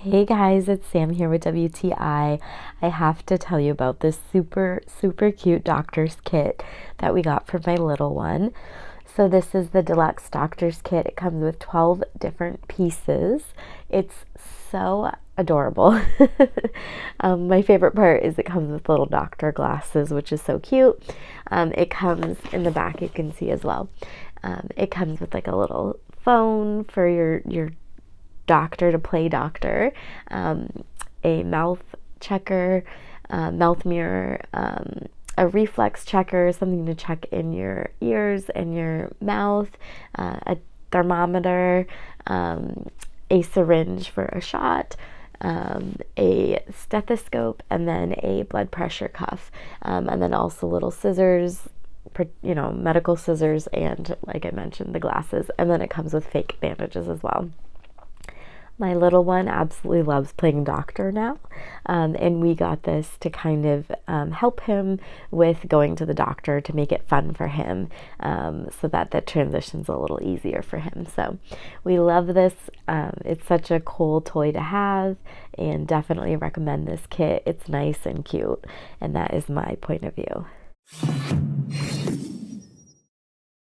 Hey guys, it's Sam here with WTI. I have to tell you about this super cute doctor's kit that we got for my little one. So this is the deluxe doctor's kit. It comes with 12 different pieces. It's so adorable. My favorite part is it comes with little doctor glasses, which is so cute. It comes in the back, you can see as well. It comes with like a little phone for your doctor to play doctor, a mouth checker, mouth mirror, a reflex checker, something to check in your ears and your mouth, a thermometer, a syringe for a shot, a stethoscope, and then a blood pressure cuff, and then also little scissors, medical scissors, and like I mentioned, the glasses, and then it comes with fake bandages as well. My little one absolutely loves playing doctor now, and we got this to kind of help him with going to the doctor, to make it fun for him, so that the transition's a little easier for him. So we love this. It's such a cool toy to have, and definitely recommend this kit. It's nice and cute, and that is my point of view.